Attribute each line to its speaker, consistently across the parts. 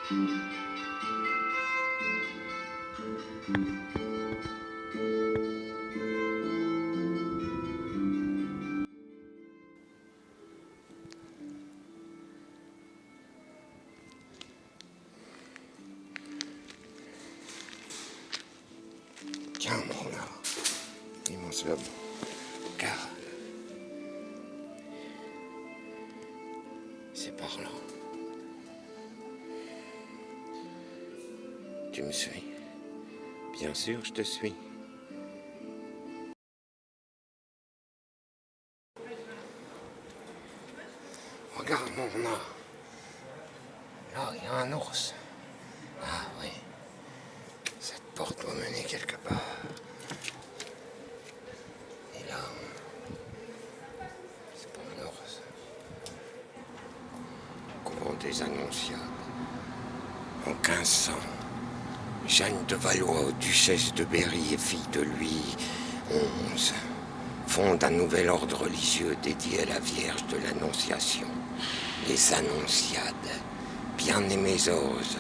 Speaker 1: Tiens, mon renard, immense homme, car c'est par là. Tu me suis? Bien sûr, je te suis. Regarde, mon renard. Là, il y a un ours. Ah oui, cette porte doit mener quelque part. Et là, c'est pas un ours. Couvent des Annonciades. En 1500, Jeanne de Valois, duchesse de Berry et fille de Louis XI, fonde un nouvel ordre religieux dédié à la Vierge de l'Annonciation, les Annonciades. Bien-aimés oses,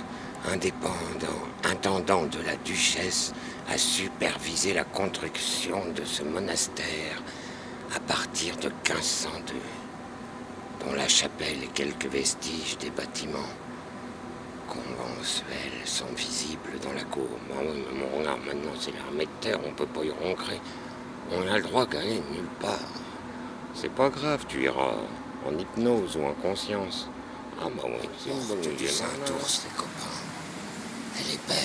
Speaker 1: intendant de la duchesse, a supervisé la construction de ce monastère à partir de 1502, dont la chapelle et quelques vestiges des bâtiments conventuels sont visibles dans la cour. Mon renard, maintenant c'est l'armée de terre, on peut pas y rentrer. On a le droit d'aller nulle part. C'est pas grave, tu iras en hypnose ou en conscience. Ah bah oui, c'est une bonne idée. Saint-Ours, les copains. Elle est belle.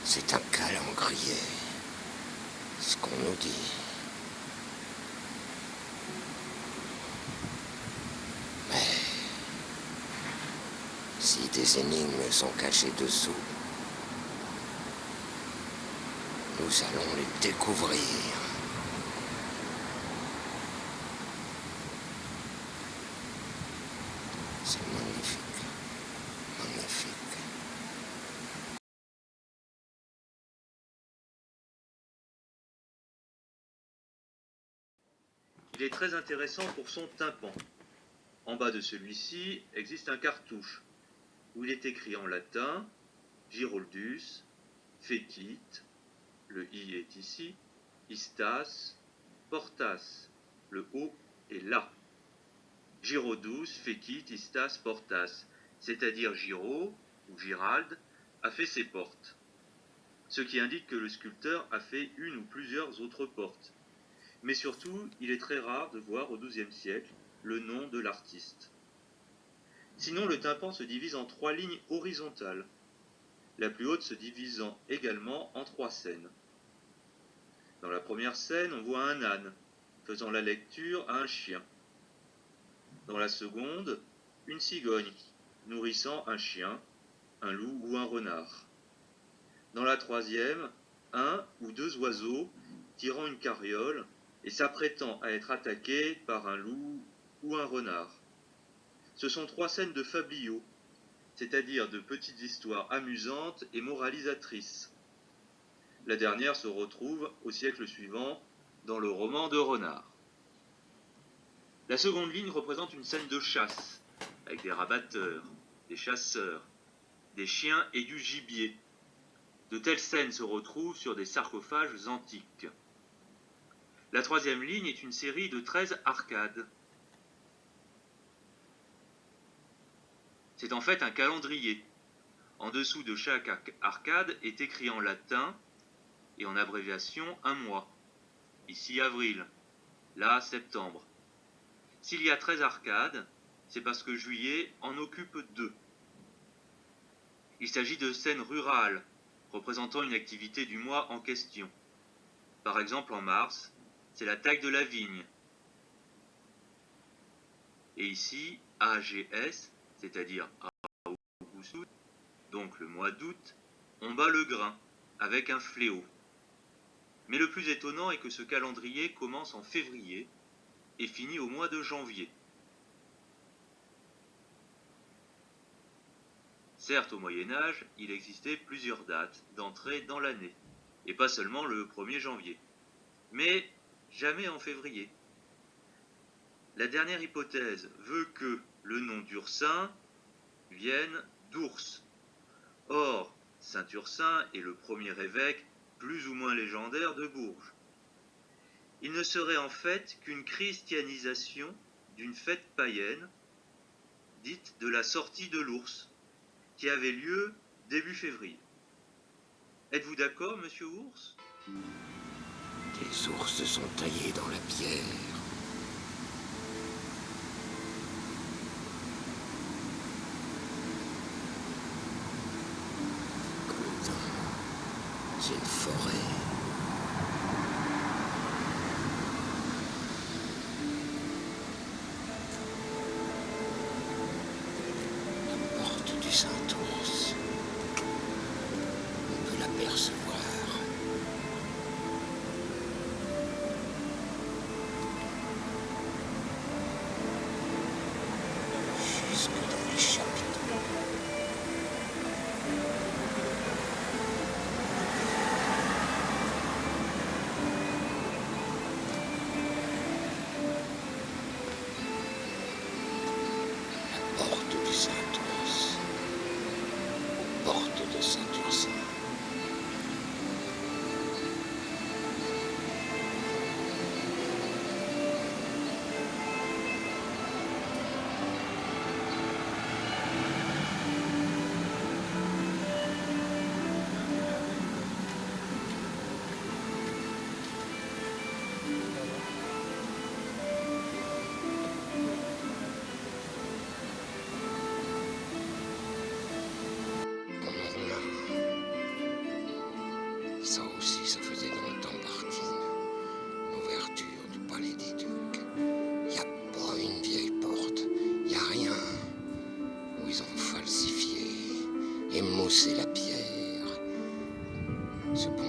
Speaker 1: C'est un calendrier. Ce qu'on nous dit. Mais si des énigmes sont cachées dessous, nous allons les découvrir. C'est magnifique. Magnifique.
Speaker 2: Il est très intéressant pour son tympan. En bas de celui-ci existe un cartouche où il est écrit en latin Giroldus, Fecit, le I est ici, Istas, Portas, le O est là. Girodus, Fecit, Istas, Portas, c'est-à-dire Giraud ou Girald a fait ses portes, ce qui indique que le sculpteur a fait une ou plusieurs autres portes. Mais surtout, il est très rare de voir au XIIe siècle le nom de l'artiste. Sinon, le tympan se divise en 3 lignes horizontales, la plus haute se divisant également en 3 scènes. Dans la première scène, on voit un âne, faisant la lecture à un chien. Dans la seconde, une cigogne, nourrissant un chien, un loup ou un renard. Dans la troisième, un ou 2 oiseaux tirant une carriole et s'apprêtant à être attaqués par un loup ou un renard. Ce sont 3 scènes de fabliaux, c'est-à-dire de petites histoires amusantes et moralisatrices. La dernière se retrouve au siècle suivant dans le roman de Renard. La seconde ligne représente une scène de chasse, avec des rabatteurs, des chasseurs, des chiens et du gibier. De telles scènes se retrouvent sur des sarcophages antiques. La troisième ligne est une série de 13 arcades. C'est en fait un calendrier. En dessous de chaque arcade est écrit en latin et en abréviation un mois. Ici avril, là septembre. S'il y a 13 arcades, c'est parce que juillet en occupe 2. Il s'agit de scènes rurales, représentant une activité du mois en question. Par exemple, en mars, c'est la taille de la vigne. Et ici, AGS, c'est-à-dire Août, donc le mois d'août, on bat le grain, avec un fléau. Mais le plus étonnant est que ce calendrier commence en février et finit au mois de janvier. Certes, au Moyen-Âge, il existait plusieurs dates d'entrée dans l'année, et pas seulement le 1er janvier, mais jamais en février. La dernière hypothèse veut que le nom d'Ursin viennent d'Ours. Or, Saint-Ursin est le premier évêque plus ou moins légendaire de Bourges. Il ne serait en fait qu'une christianisation d'une fête païenne, dite de la sortie de l'ours, qui avait lieu début février. Êtes-vous d'accord, monsieur Ours?
Speaker 1: Des ours sont taillés dans la pierre. Comme dans une forêt. La porte du Saint-Ours. On peut l'apercevoir. Jusque dans les chapiteaux. La porte du Saint-Ours. Porte de Saint-Ursin. Ça aussi, ça faisait longtemps partie. L'ouverture du palais des Ducs. Y a pas une vieille porte, y a rien. Où ils ont falsifié, émoussé la pierre. Ce pont